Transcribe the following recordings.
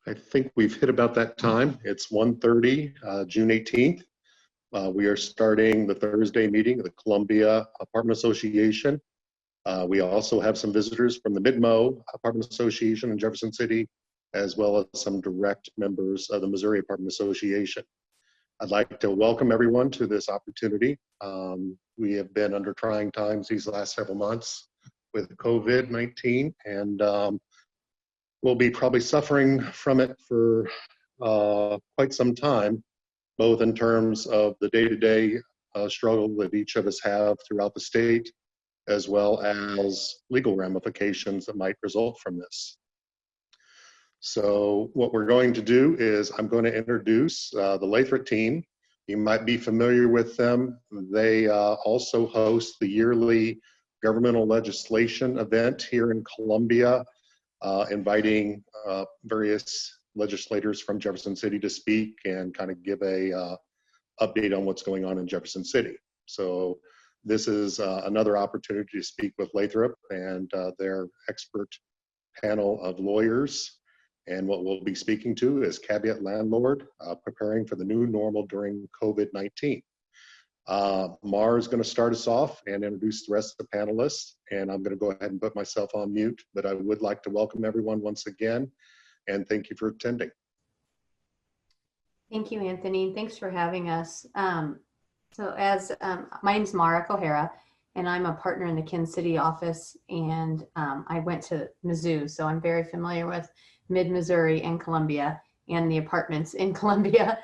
I think we've hit about that time. It's 1:30, June 18th. We are starting the Thursday meeting of the Columbia Apartment Association. We also have some visitors from the Mid-Mo Apartment Association in Jefferson City, as well as some direct members of the Missouri Apartment Association. I'd like to welcome everyone to this opportunity. We have been under trying times these last several months with COVID-19, and we'll be probably suffering from it for quite some time, both in terms of the day-to-day struggle that each of us have throughout the state, as well as legal ramifications that might result from this. So what we're going to do is I'm going to introduce the Lathrop team. You might be familiar with them. They also host the yearly governmental legislation event here in Columbia, inviting various legislators from Jefferson City to speak and kind of give a update on what's going on in Jefferson City. So this is another opportunity to speak with Lathrop and their expert panel of lawyers. And what we'll be speaking to is caveat landlord, preparing for the new normal during COVID-19. Mar is going to start us off and introduce the rest of the panelists, and I'm going to go ahead and put myself on mute, but I would like to welcome everyone once again, and thank you for attending. Thank you, Anthony. Thanks for having us. My name is Mara Kohara, and I'm a partner in the Kansas City office, and I went to Mizzou, so I'm very familiar with mid-Missouri and Columbia and the apartments in Columbia.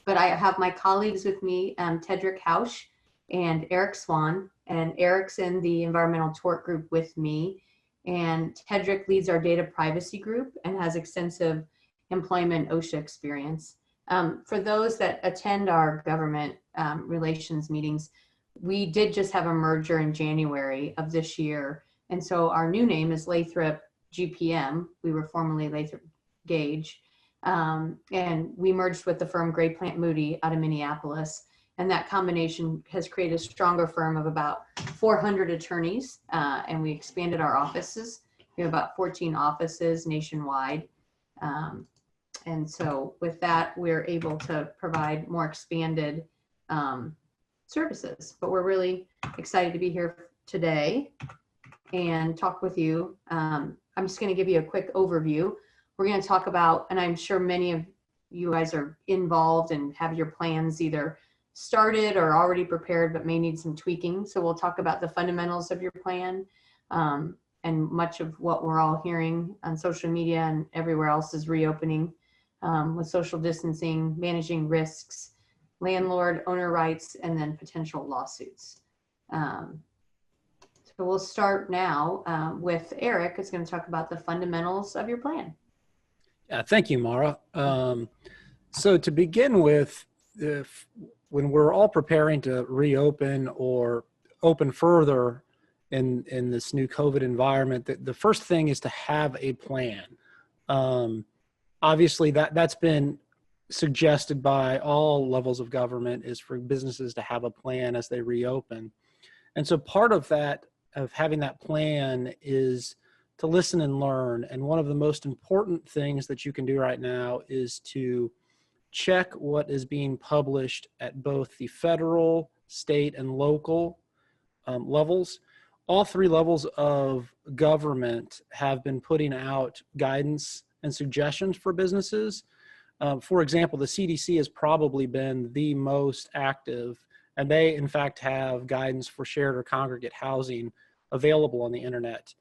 But I have my colleagues with me, Tedrick Hausch and Eric Swan, and Eric's in the environmental tort group with me. And Tedrick leads our data privacy group and has extensive employment OSHA experience. For those that attend our government relations meetings, we did just have a merger in January of this year. And so our new name is Lathrop GPM. We were formerly Lathrop Gage. And we merged with the firm Gray Plant Moody out of Minneapolis. And that combination has created a stronger firm of about 400 attorneys. And we expanded our offices. We have about 14 offices nationwide. And so with that, we're able to provide more expanded services. But we're really excited to be here today and talk with you. I'm just going to give you a quick overview. We're going to talk about, and I'm sure many of you guys are involved and have your plans either started or already prepared, but may need some tweaking. So we'll talk about the fundamentals of your plan, and much of what we're all hearing on social media and everywhere else is reopening with social distancing, managing risks, landlord, owner rights, and then potential lawsuits. So we'll start now with Eric, who's going to talk about the fundamentals of your plan. Yeah, thank you, Mara. So to begin with, when we're all preparing to reopen or open further in this new COVID environment, the first thing is to have a plan. Obviously, that's been suggested by all levels of government, is for businesses to have a plan as they reopen. And so part of that, of having that plan, is to listen and learn. And one of the most important things that you can do right now is to check what is being published at both the federal, state, and local levels. All three levels of government have been putting out guidance and suggestions for businesses. For example, the CDC has probably been the most active, and they, in fact, have guidance for shared or congregate housing available on the internet.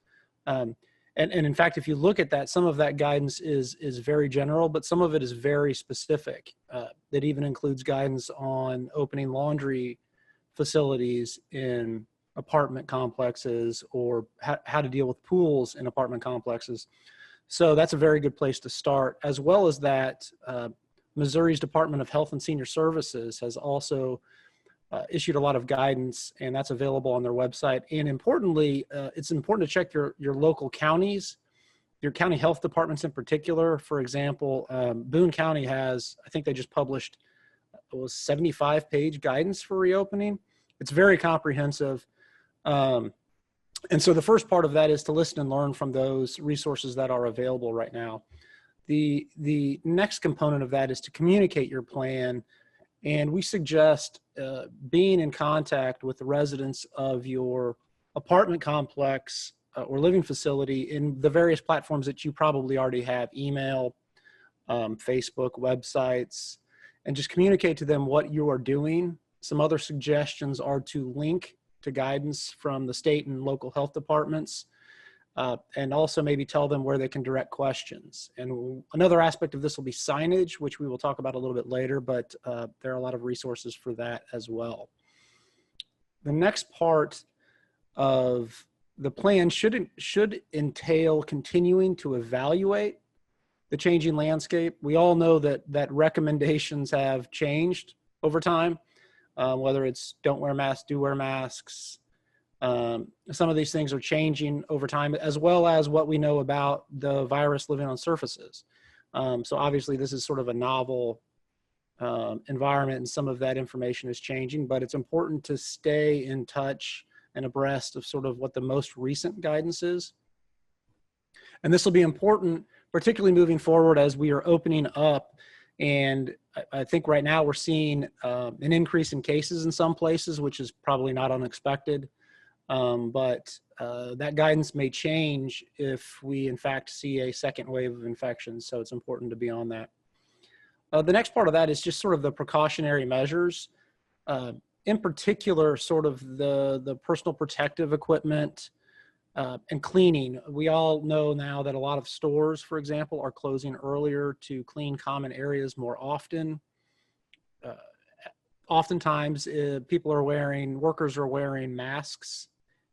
And in fact, if you look at that, some of that guidance is very general, but some of it is very specific. That even includes guidance on opening laundry facilities in apartment complexes, or how to deal with pools in apartment complexes. So that's a very good place to start. As well as that, Missouri's Department of Health and Senior Services has also issued a lot of guidance, and that's available on their website. And importantly, it's important to check your local counties, your county health departments in particular. For example, Boone County has, I think they just published, it was 75-page guidance for reopening. It's very comprehensive. And so the first part of that is to listen and learn from those resources that are available right now. The next component of that is to communicate your plan. And we suggest being in contact with the residents of your apartment complex or living facility in the various platforms that you probably already have: email, Facebook, websites, and just communicate to them what you are doing. Some other suggestions are to link to guidance from the state and local health departments, and also maybe tell them where they can direct questions. And another aspect of this will be signage, which we will talk about a little bit later, but there are a lot of resources for that as well. The next part of the plan should entail continuing to evaluate the changing landscape. We all know that recommendations have changed over time, whether it's don't wear masks, do wear masks. Some of these things are changing over time, as well as what we know about the virus living on surfaces. So obviously this is sort of a novel environment, and some of that information is changing, but it's important to stay in touch and abreast of sort of what the most recent guidance is. And this will be important, particularly moving forward as we are opening up. And I think right now we're seeing an increase in cases in some places, which is probably not unexpected. But that guidance may change if we in fact see a second wave of infections. So it's important to be on that. The next part of that is just sort of the precautionary measures, in particular, sort of the personal protective equipment and cleaning. We all know now that a lot of stores, for example, are closing earlier to clean common areas more often. Oftentimes, workers are wearing masks.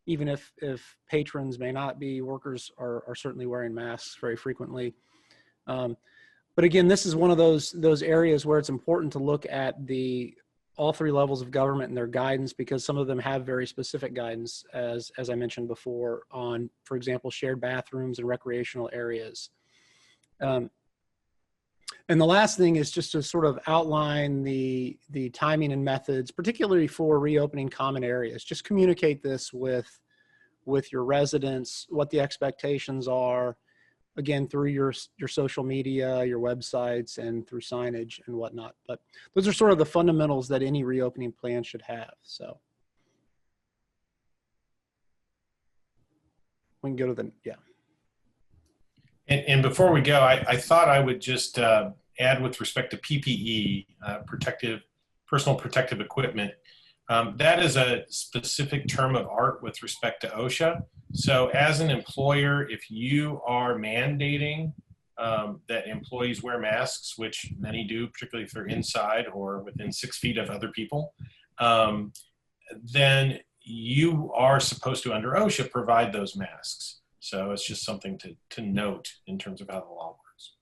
Even if patrons may not be, workers are certainly wearing masks very frequently. But again, this is one of those areas where it's important to look at all three levels of government and their guidance, because some of them have very specific guidance, as I mentioned before, on, for example, shared bathrooms and recreational areas. And the last thing is just to sort of outline the timing and methods, particularly for reopening common areas. Just communicate this with your residents, what the expectations are, again, through your social media, your websites, and through signage and whatnot. But those are sort of the fundamentals that any reopening plan should have. So we can go to yeah. And before we go, I thought I would just add with respect to PPE, personal protective equipment. That is a specific term of art with respect to OSHA. So as an employer, if you are mandating that employees wear masks, which many do, particularly if they're inside or within 6 feet of other people, then you are supposed to, under OSHA, provide those masks. So it's just something to note in terms of how the law works.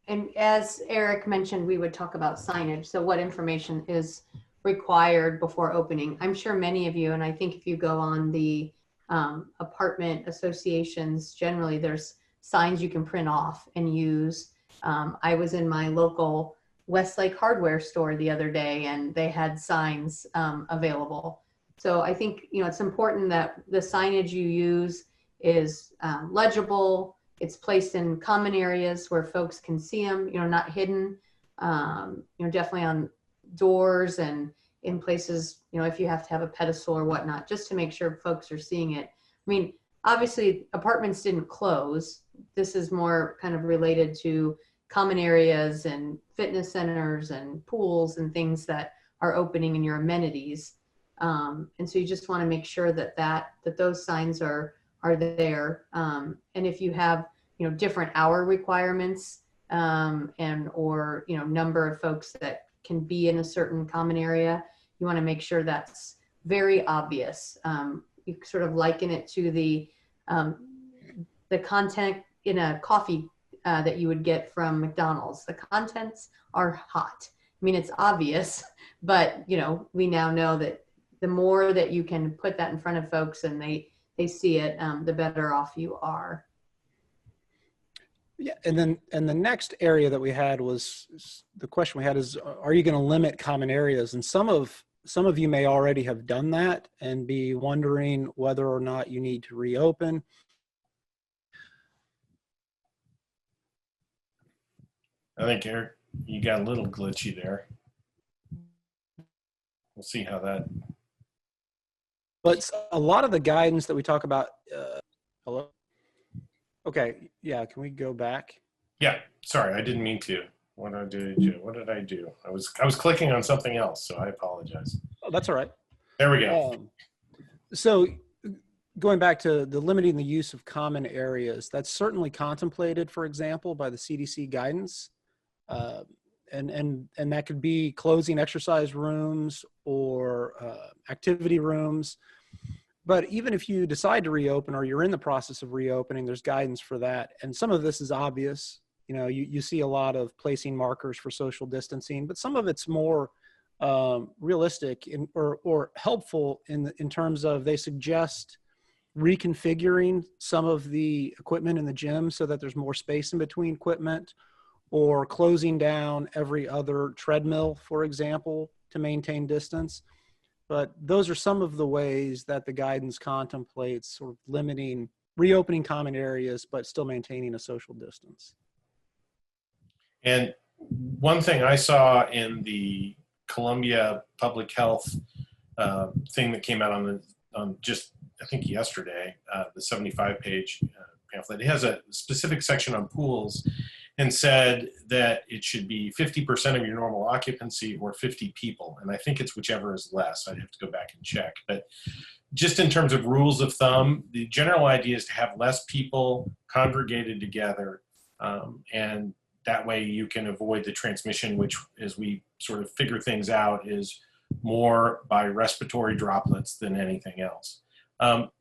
And as Eric mentioned, we would talk about signage. So what information is required before opening? I'm sure many of you, and I think if you go on the apartment associations, generally there's signs you can print off and use. I was in my local Westlake hardware store the other day, and they had signs available. So I think, it's important that the signage you use is legible. It's placed in common areas where folks can see them, not hidden, definitely on doors and in places, if you have to have a pedestal or whatnot, just to make sure folks are seeing it. I mean, obviously apartments didn't close. This is more kind of related to common areas and fitness centers and pools and things that are opening in your amenities. And so you just want to make sure that those signs are there. And if you have, different hour requirements or number of folks that can be in a certain common area, you want to make sure that's very obvious. You sort of liken it to the content in a coffee that you would get from McDonald's. The contents are hot. I mean, it's obvious, but we now know that the more that you can put that in front of folks and they see it, the better off you are. Yeah, and the next area that we had was, the question we had is, are you going to limit common areas? And some of you may already have done that and be wondering whether or not you need to reopen. I think, Eric, you got a little glitchy there. We'll see how that. But a lot of the guidance that we talk about, hello? Okay, yeah, can we go back? Yeah, sorry, I didn't mean to. What did I do? I was clicking on something else, so I apologize. Oh, that's all right. There we go. So going back to the limiting the use of common areas, that's certainly contemplated, for example, by the CDC guidance. And that could be closing exercise rooms or activity rooms. But even if you decide to reopen or you're in the process of reopening, there's guidance for that. And some of this is obvious. You know, you see a lot of placing markers for social distancing, but some of it's more realistic or helpful in terms of they suggest reconfiguring some of the equipment in the gym so that there's more space in between equipment, or closing down every other treadmill, for example, to maintain distance. But those are some of the ways that the guidance contemplates sort of limiting, reopening common areas, but still maintaining a social distance. And one thing I saw in the Columbia Public Health thing that came out on just, I think yesterday, the 75-page pamphlet, it has a specific section on pools and said that it should be 50% of your normal occupancy or 50 people. And I think it's whichever is less. I'd have to go back and check. But just in terms of rules of thumb, the general idea is to have less people congregated together. And that way you can avoid the transmission, which, as we sort of figure things out, is more by respiratory droplets than anything else.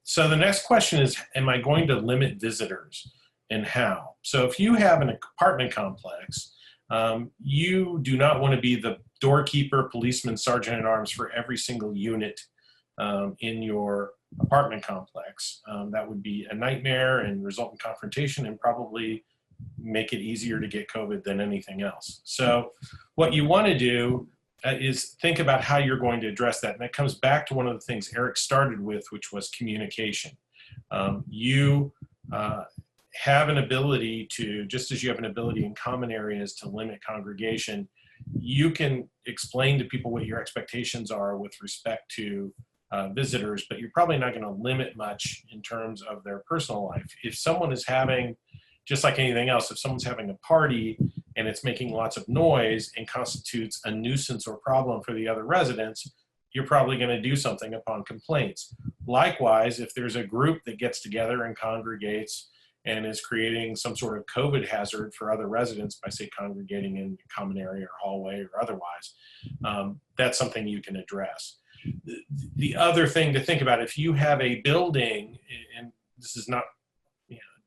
So the next question is, am I going to limit visitors, and how? So if you have an apartment complex, you do not want to be the doorkeeper, policeman, sergeant at arms for every single unit in your apartment complex. That would be a nightmare and result in confrontation and probably make it easier to get COVID than anything else. So what you want to do is think about how you're going to address that. And that comes back to one of the things Eric started with, which was communication. You have an ability to, just as you have an ability in common areas to limit congregation, you can explain to people what your expectations are with respect to visitors, but you're probably not going to limit much in terms of their personal life. If someone is having, just like anything else, if someone's having a party and it's making lots of noise and constitutes a nuisance or problem for the other residents, you're probably going to do something upon complaints. Likewise, if there's a group that gets together and congregates and is creating some sort of COVID hazard for other residents by, say, congregating in a common area or hallway or otherwise, that's something you can address. The other thing to think about, if you have a building, and this is not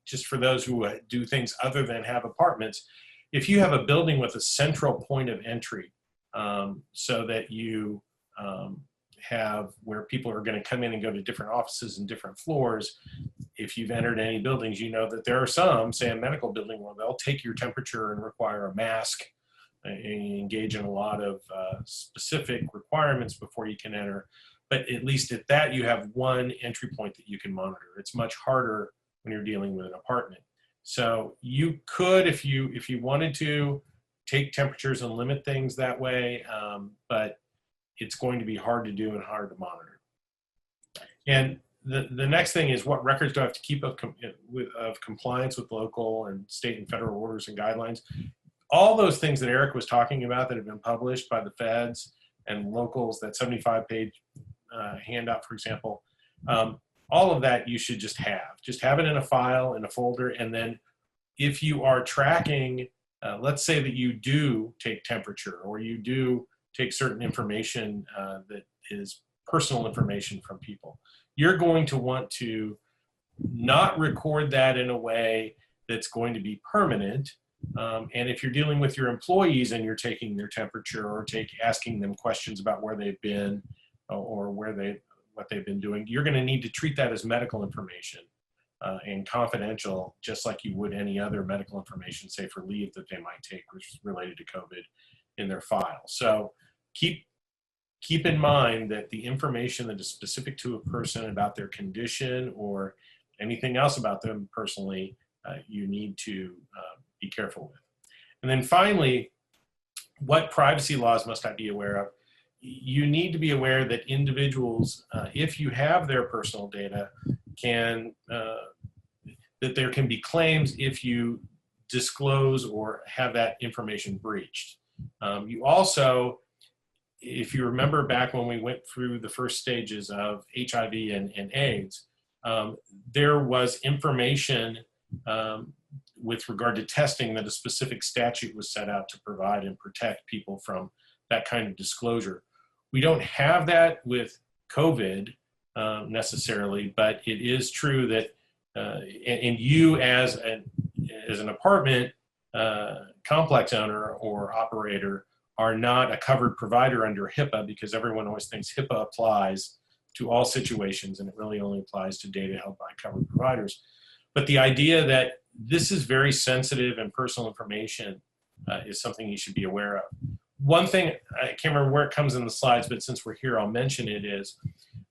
just for those who do things other than have apartments, if you have a building with a central point of entry, so that you have where people are going to come in and go to different offices and different floors, if you've entered any buildings, you know that there are some, say a medical building, where they'll take your temperature and require a mask and engage in a lot of specific requirements before you can enter. But at least at that, you have one entry point that you can monitor. It's much harder when you're dealing with an apartment. So you could, if you wanted to, take temperatures and limit things that way, but it's going to be hard to do and hard to monitor. And the next thing is, what records do I have to keep of compliance with local and state and federal orders and guidelines? All those things that Eric was talking about that have been published by the feds and locals, that 75-page handout, for example, all of that you should just have it in a file, in a folder. And then if you are tracking, let's say that you do take temperature, or you do take certain information that is personal information from people, you're going to want to not record that in a way that's going to be permanent. And if you're dealing with your employees and you're taking their temperature or asking them questions about where they've been or what they've been doing, you're going to need to treat that as medical information and confidential, just like you would any other medical information, say for leave that they might take, which is related to COVID, in their file. So keep in mind that the information that is specific to a person about their condition or anything else about them personally, you need to be careful with. And then finally, what privacy laws must I be aware of? You need to be aware that individuals, if you have their personal data, that there can be claims if you disclose or have that information breached. You also, if you remember back when we went through the first stages of HIV and AIDS, there was information with regard to testing that a specific statute was set out to provide and protect people from that kind of disclosure. We don't have that with COVID necessarily, but it is true that and you as an apartment complex owner or operator are not a covered provider under HIPAA, because everyone always thinks HIPAA applies to all situations, and it really only applies to data held by covered providers. But the idea that this is very sensitive and personal information is something you should be aware of. One thing, I can't remember where it comes in the slides, but since we're here, I'll mention it, is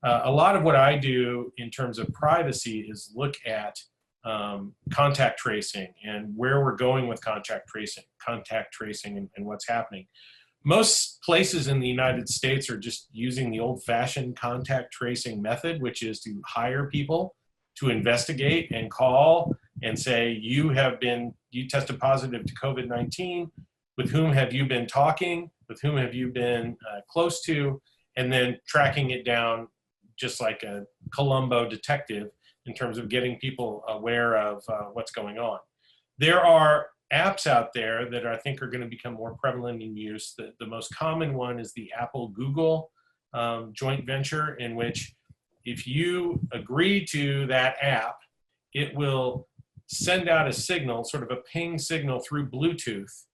a lot of what I do in terms of privacy is look at contact tracing and where we're going with contact tracing and what's happening. Most places in the United States are just using the old-fashioned contact tracing method, which is to hire people to investigate and call and say, you tested positive to COVID-19, with whom have you been talking, with whom have you been close to, and then tracking it down just like a Columbo detective in terms of getting people aware of what's going on. There are apps out there that I think are going to become more prevalent in use. The most common one is the Apple-Google joint venture, in which if you agree to that app, it will send out a signal, sort of a ping signal through Bluetooth,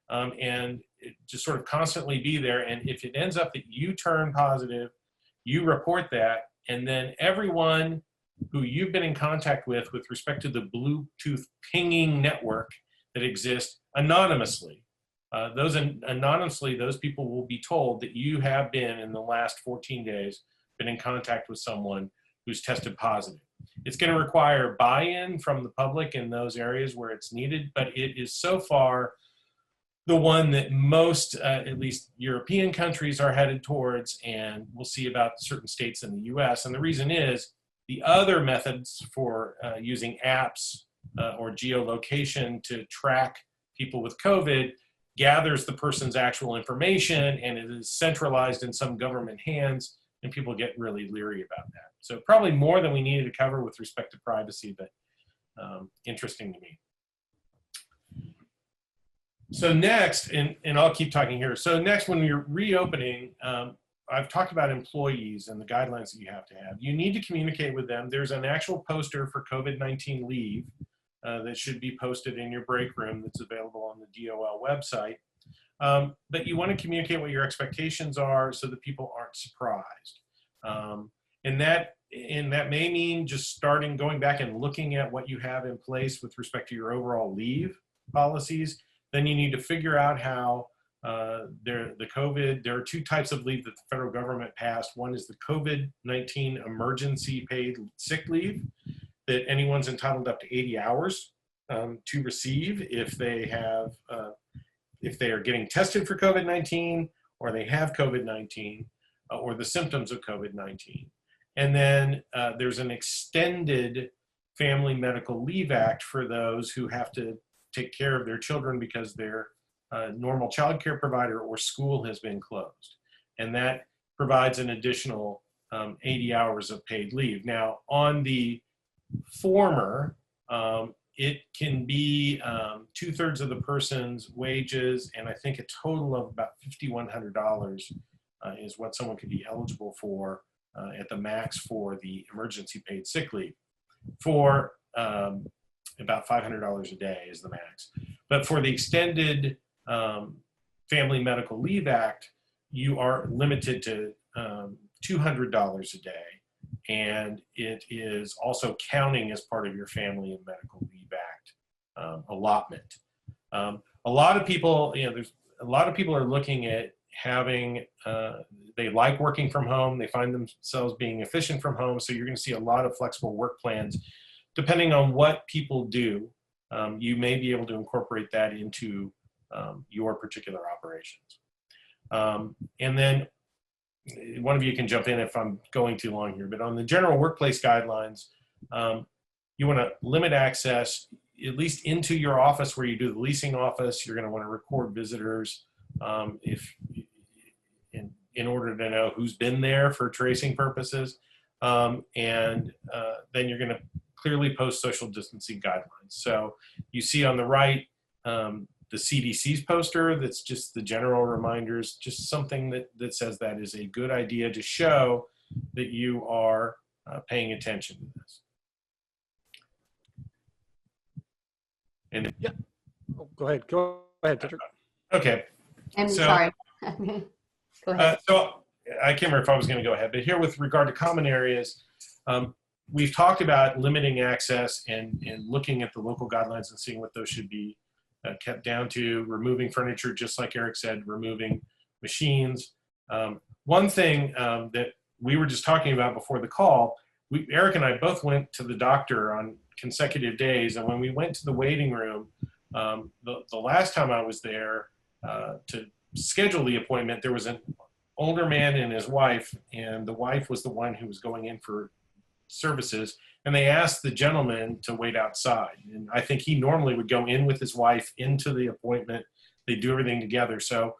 and it just sort of constantly be there. And if it ends up that you turn positive, you report that, and then everyone who you've been in contact with respect to the Bluetooth pinging network that exists anonymously, those people will be told that you have been, in the last 14 days, been in contact with someone who's tested positive. It's going to require buy-in from the public in those areas where it's needed, but it is so far the one that most, at least European countries, are headed towards, and we'll see about certain states in the US. And the reason is the other methods for using apps or geolocation to track people with COVID gathers the person's actual information, and it is centralized in some government hands, and people get really leery about that. So probably more than we needed to cover with respect to privacy, but interesting to me. So next, and I'll keep talking here. So next, when you're reopening, I've talked about employees and the guidelines that you have to have. You need to communicate with them. There's an actual poster for COVID-19 leave that should be posted in your break room that's available on the DOL website. But you want to communicate what your expectations are so that people aren't surprised. And that may mean just going back and looking at what you have in place with respect to your overall leave policies. Then you need to figure out how there are two types of leave that the federal government passed. One is the COVID-19 emergency paid sick leave that anyone's entitled up to 80 hours to receive if they are getting tested for COVID-19, or they have COVID-19, or the symptoms of COVID-19. And then there's an extended Family Medical Leave Act for those who have to take care of their children because their normal child care provider or school has been closed. And that provides an additional 80 hours of paid leave. Now, on the former, it can be 2/3 of the person's wages, and I think a total of about $5,100 is what someone could be eligible for at the max for the emergency paid sick leave. For about $500 a day is the max. But for the extended Family Medical Leave Act, you are limited to $200 a day. And it is also counting as part of your Family and Medical Leave Act allotment. A lot of people, there's a lot of people are looking at having, they like working from home. They find themselves being efficient from home. So you're going to see a lot of flexible work plans. Depending on what people do, you may be able to incorporate that into your particular operations. And then one of you can jump in if I'm going too long here, but on the general workplace guidelines, you want to limit access, at least into your office where you do the leasing office. You're going to want to record visitors in order to know who's been there for tracing purposes. And then you're going to clearly post social distancing guidelines. So you see on the right, the CDC's poster that's just the general reminders, just something that says that is a good idea to show that you are paying attention to this. And Yeah. Oh, go ahead, Patrick. Okay. I'm So- sorry. Go ahead. So I can't remember if I was going to go ahead, but here with regard to common areas, we've talked about limiting access and looking at the local guidelines and seeing what those should be kept down to, removing furniture, just like Eric said, removing machines. One thing that we were just talking about before the call, Eric and I both went to the doctor on consecutive days, and when we went to the waiting room, the last time I was there to schedule the appointment, there was an older man and his wife, and the wife was the one who was going in for services, and they asked the gentleman to wait outside. And I think he normally would go in with his wife into the appointment. They do everything together. So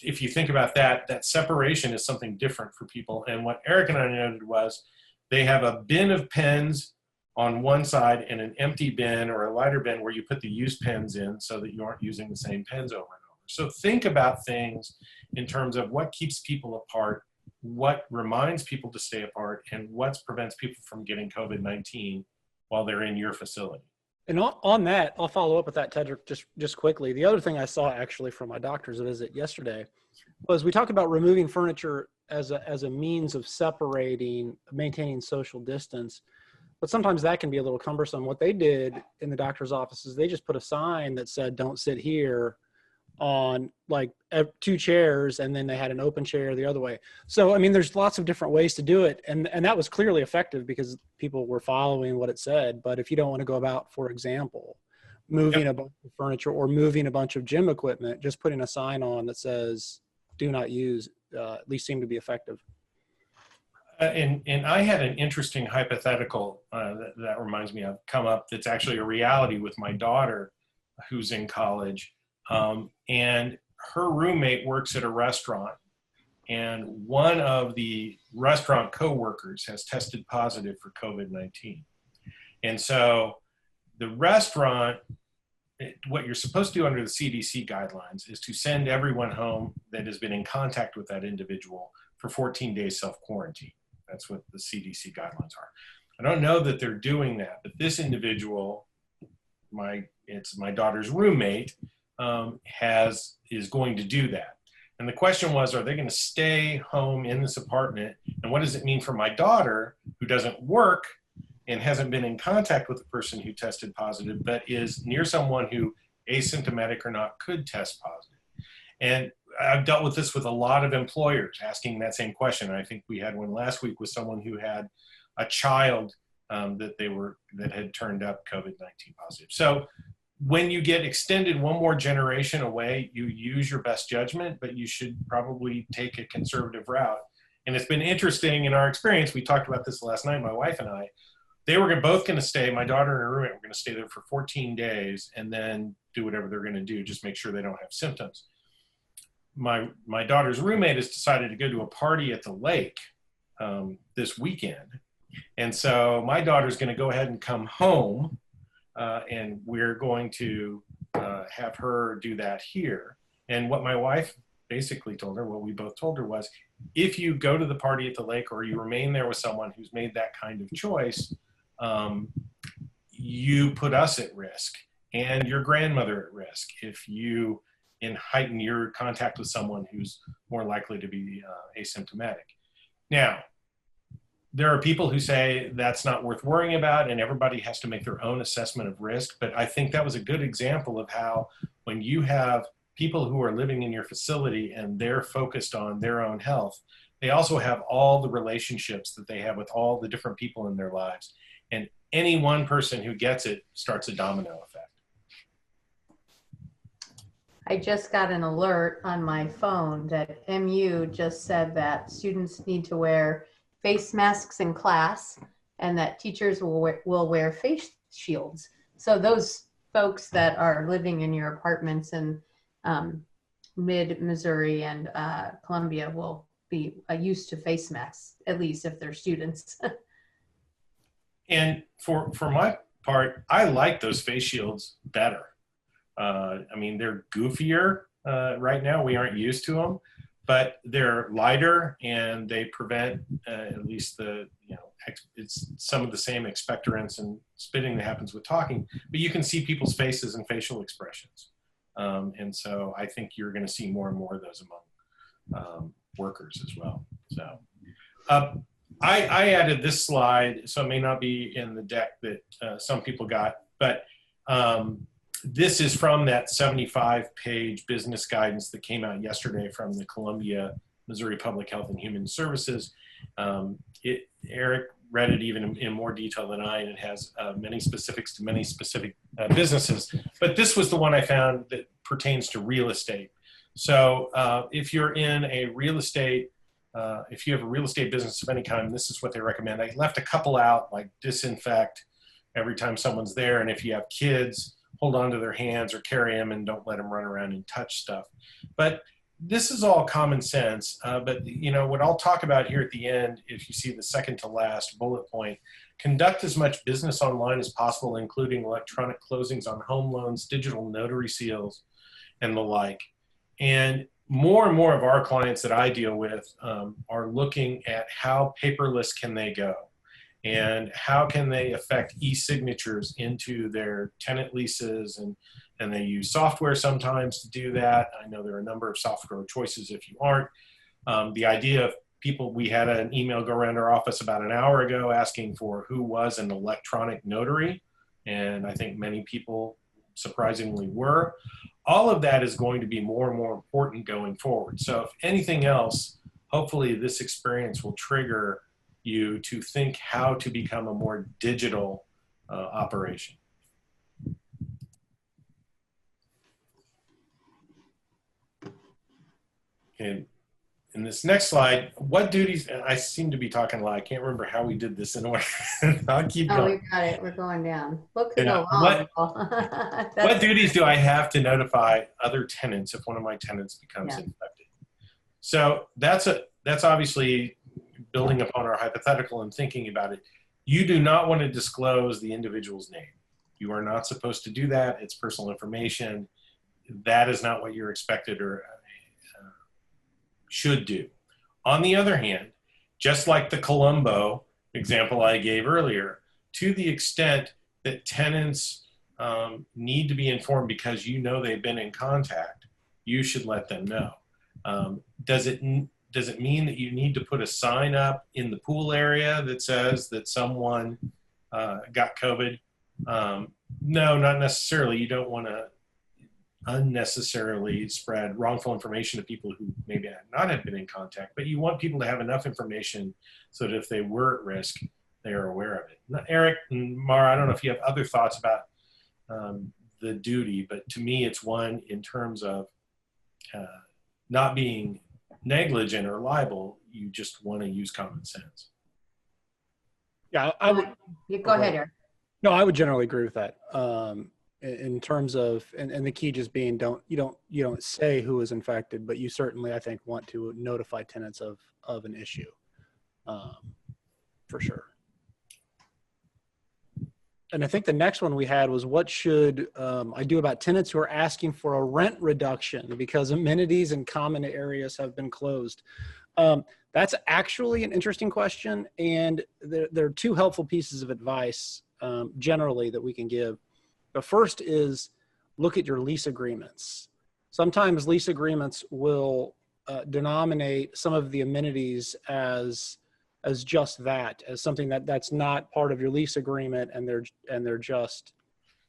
if you think about that, that separation is something different for people. And what Eric and I noted was they have a bin of pens on one side and an empty bin or a lighter bin where you put the used pens in so that you aren't using the same pens over and over. So think about things in terms of what keeps people apart, what reminds people to stay apart, and what prevents people from getting COVID-19 while they're in your facility. And on that, I'll follow up with that, Tedrick, just quickly. The other thing I saw actually from my doctor's visit yesterday was we talked about removing furniture as a means of separating, maintaining social distance. But sometimes that can be a little cumbersome. What they did in the doctor's office is they just put a sign that said, "Don't sit here," on like 2 chairs, and then they had an open chair the other way. So, I mean, there's lots of different ways to do it. And that was clearly effective because people were following what it said. But if you don't want to go about, for example, moving a bunch of furniture or moving a bunch of gym equipment, just putting a sign on that says, "Do not use," at least seemed to be effective. And I had an interesting hypothetical that reminds me of come up that's actually a reality with my daughter who's in college. And her roommate works at a restaurant, and one of the restaurant coworkers has tested positive for COVID-19. And so the restaurant, what you're supposed to do under the CDC guidelines is to send everyone home that has been in contact with that individual for 14 days self-quarantine. That's what the CDC guidelines are. I don't know that they're doing that, but this individual, it's my daughter's roommate, is going to do that. And the question was, are they going to stay home in this apartment? And what does it mean for my daughter, who doesn't work and hasn't been in contact with the person who tested positive, but is near someone who, asymptomatic or not, could test positive? And I've dealt with this with a lot of employers asking that same question. I think we had one last week with someone who had a child that had turned up COVID-19 positive. So when you get extended one more generation away, you use your best judgment, but you should probably take a conservative route. And it's been interesting in our experience. We talked about this last night, my wife and I. They were both going to stay, my daughter and her roommate were going to stay there for 14 days and then do whatever they're going to do, just make sure they don't have symptoms. My daughter's roommate has decided to go to a party at the lake this weekend. And so my daughter's going to go ahead and come home. And we're going to have her do that here. And what my wife basically told her, what we both told her was, if you go to the party at the lake or you remain there with someone who's made that kind of choice, you put us at risk and your grandmother at risk if you heighten your contact with someone who's more likely to be asymptomatic. Now, there are people who say that's not worth worrying about and everybody has to make their own assessment of risk. But I think that was a good example of how when you have people who are living in your facility and they're focused on their own health, they also have all the relationships that they have with all the different people in their lives. And any one person who gets it starts a domino effect. I just got an alert on my phone that MU just said that students need to wear face masks in class and that teachers will wear face shields. So those folks that are living in your apartments in mid-Missouri and Columbia will be used to face masks, at least if they're students. And for my part, I like those face shields better. I mean, they're goofier right now. We aren't used to them, but they're lighter and they prevent at least the, it's some of the same expectorants and spitting that happens with talking, but you can see people's faces and facial expressions. And so I think you're going to see more and more of those among workers as well. So I added this slide, so it may not be in the deck that some people got, but this is from that 75-page business guidance that came out yesterday from the Columbia, Missouri Public Health and Human Services. Eric read it even in more detail than I, and it has many specifics to many specific businesses. But this was the one I found that pertains to real estate. So if you're in a real estate, if you have a real estate business of any kind, this is what they recommend. I left a couple out, like disinfect every time someone's there. And if you have kids, hold on to their hands or carry them and don't let them run around and touch stuff. But this is all common sense. But what I'll talk about here at the end, if you see the second to last bullet point, conduct as much business online as possible, including electronic closings on home loans, digital notary seals, and the like. And more of our clients that I deal with are looking at how paperless can they go and how can they affect e-signatures into their tenant leases, and they use software sometimes to do that. I know there are a number of software choices if you aren't. The idea of people, we had an email go around our office about an hour ago asking for who was an electronic notary, and I think many people surprisingly were. All of that is going to be more and more important going forward. So if anything else, hopefully this experience will trigger you to think how to become a more digital operation. And in this next slide, what duties, I seem to be talking a lot. I can't remember how we did this in order. I'll keep going. Oh, we got it. We're going down. What could go wrong? What duties do I have to notify other tenants if one of my tenants becomes infected? So that's obviously building upon our hypothetical and thinking about it. You do not want to disclose the individual's name. You are not supposed to do that. It's personal information. That is not what you're expected or should do. On the other hand, just like the Colombo example I gave earlier, to the extent that tenants need to be informed because they've been in contact, you should let them know. Does it mean that you need to put a sign up in the pool area that says that someone got COVID? No, not necessarily. You don't want to unnecessarily spread wrongful information to people who maybe not have been in contact, but you want people to have enough information so that if they were at risk, they are aware of it. Now, Eric and Mara, I don't know if you have other thoughts about the duty, but to me, it's one in terms of not being negligent or liable. You just want to use common sense. Yeah, I would. Go ahead, Eric. No, I would generally agree with that. In terms of, and the key just being, you don't say who is infected, but you certainly, I think, want to notify tenants of an issue, for sure. And I think the next one we had was, what should I do about tenants who are asking for a rent reduction because amenities and common areas have been closed? That's actually an interesting question, and there are two helpful pieces of advice generally that we can give. The first is look at your lease agreements. Sometimes lease agreements will denominate some of the amenities as just that, as something that's not part of your lease agreement, and they're just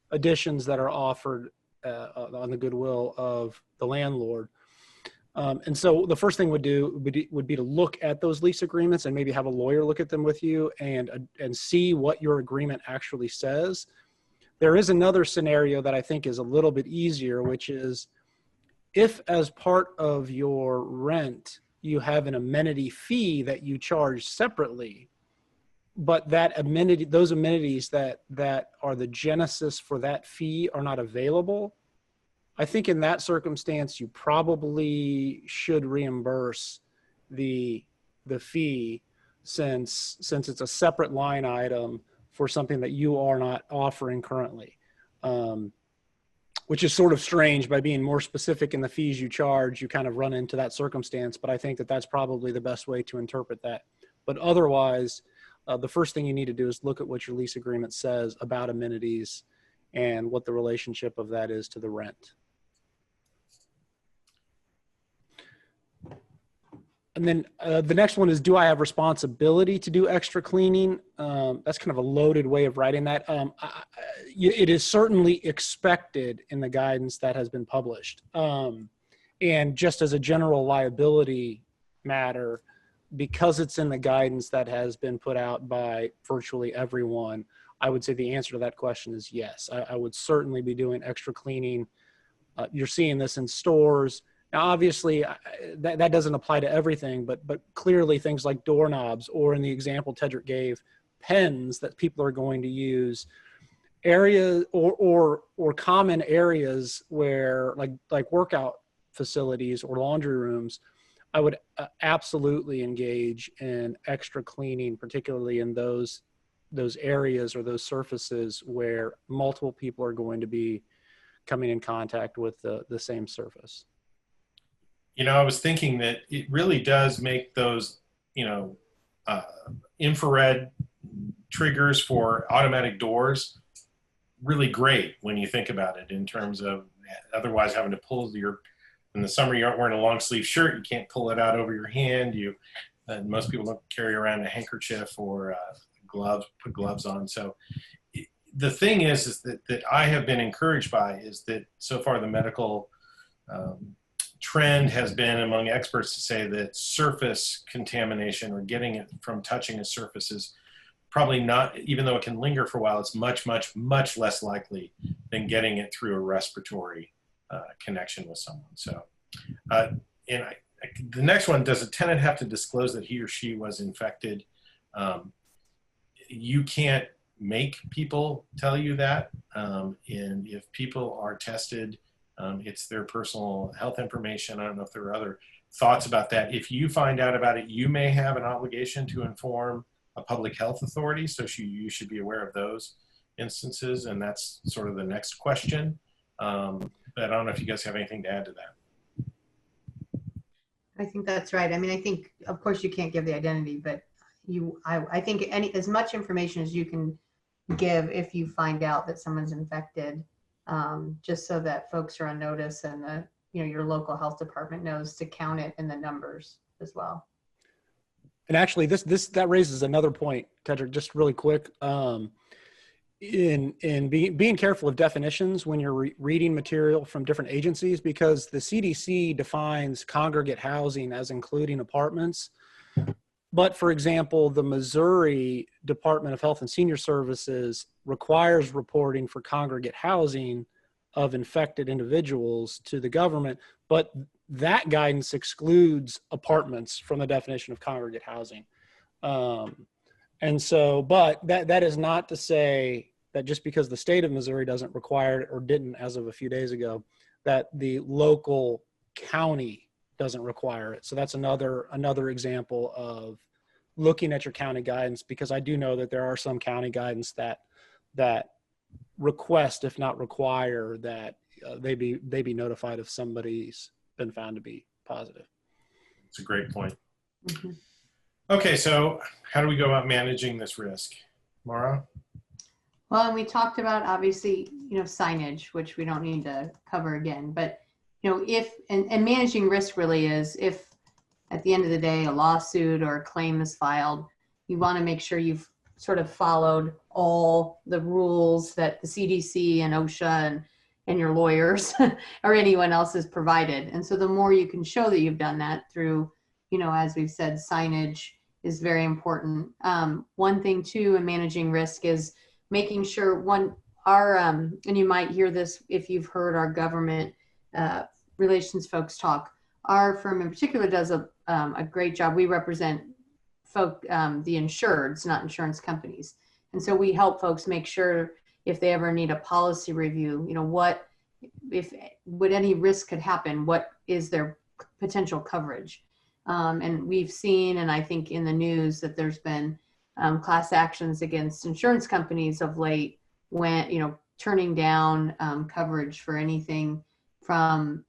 additions that are offered on the goodwill of the landlord. And so the first thing would be to look at those lease agreements and maybe have a lawyer look at them with you and see what your agreement actually says. There is another scenario that I think is a little bit easier, which is if as part of your rent, you have an amenity fee that you charge separately, but that amenity, those amenities that are the genesis for that fee are not available, I think in that circumstance, you probably should reimburse the fee since it's a separate line item for something that you are not offering currently, which is sort of strange. By being more specific in the fees you charge, you kind of run into that circumstance, but I think that that's probably the best way to interpret that. But otherwise, the first thing you need to do is look at what your lease agreement says about amenities and what the relationship of that is to the rent. And then the next one is, do I have responsibility to do extra cleaning? That's kind of a loaded way of writing that. It is certainly expected in the guidance that has been published. And just as a general liability matter, because it's in the guidance that has been put out by virtually everyone, I would say the answer to that question is yes. I would certainly be doing extra cleaning. You're seeing this in stores. Now, obviously, that doesn't apply to everything, but clearly things like doorknobs, or in the example Tedrick gave, pens that people are going to use, areas or common areas where like workout facilities or laundry rooms, I would absolutely engage in extra cleaning, particularly in those areas or those surfaces where multiple people are going to be coming in contact with the same surface. You know, I was thinking that it really does make those, infrared triggers for automatic doors really great when you think about it, in terms of otherwise having to pull in the summer, you aren't wearing a long sleeve shirt, you can't pull it out over your hand. Most people don't carry around a handkerchief or put gloves on. So the thing is that I have been encouraged by is that so far the medical trend has been among experts to say that surface contamination, or getting it from touching a surface, is probably not, even though it can linger for a while, it's much, much, much less likely than getting it through a respiratory connection with someone. So, the next one, does a tenant have to disclose that he or she was infected? You can't make people tell you that. And if people are tested, it's their personal health information. I don't know if there are other thoughts about that. If you find out about it, you may have an obligation to inform a public health authority. So you should be aware of those instances. And that's sort of the next question. But I don't know if you guys have anything to add to that. I think that's right. I mean, I think, of course, you can't give the identity, but I think as much information as you can give if you find out that someone's infected, just so that folks are on notice, and your local health department knows to count it in the numbers as well. And actually, that raises another point, Tedrick, just really quick. In being careful of definitions when you're reading material from different agencies, because the CDC defines congregate housing as including apartments. But for example, the Missouri Department of Health and Senior Services requires reporting for congregate housing of infected individuals to the government, but that guidance excludes apartments from the definition of congregate housing. And so, but that is not to say that just because the state of Missouri doesn't require it, or didn't as of a few days ago, that the local county doesn't require it. So that's another example of looking at your county guidance, because I do know that there are some county guidance that request, if not require, that they be notified if somebody's been found to be positive. It's a great point. Mm-hmm. Okay, so how do we go about managing this risk? Mara? Well, and we talked about, obviously, signage, which we don't need to cover again, but if managing risk really is, if at the end of the day a lawsuit or a claim is filed, you want to make sure you've sort of followed all the rules that the CDC and OSHA and your lawyers or anyone else has provided. And so the more you can show that you've done that through, as we've said, signage is very important. One thing too in managing risk is making sure and you might hear this if you've heard our government relations folks talk. Our firm in particular does a great job. We represent the insureds, not insurance companies. And so we help folks make sure if they ever need a policy review, what, if would any risk could happen, what is their potential coverage? And we've seen, and I think in the news, that there's been class actions against insurance companies of late when, turning down coverage for anything from,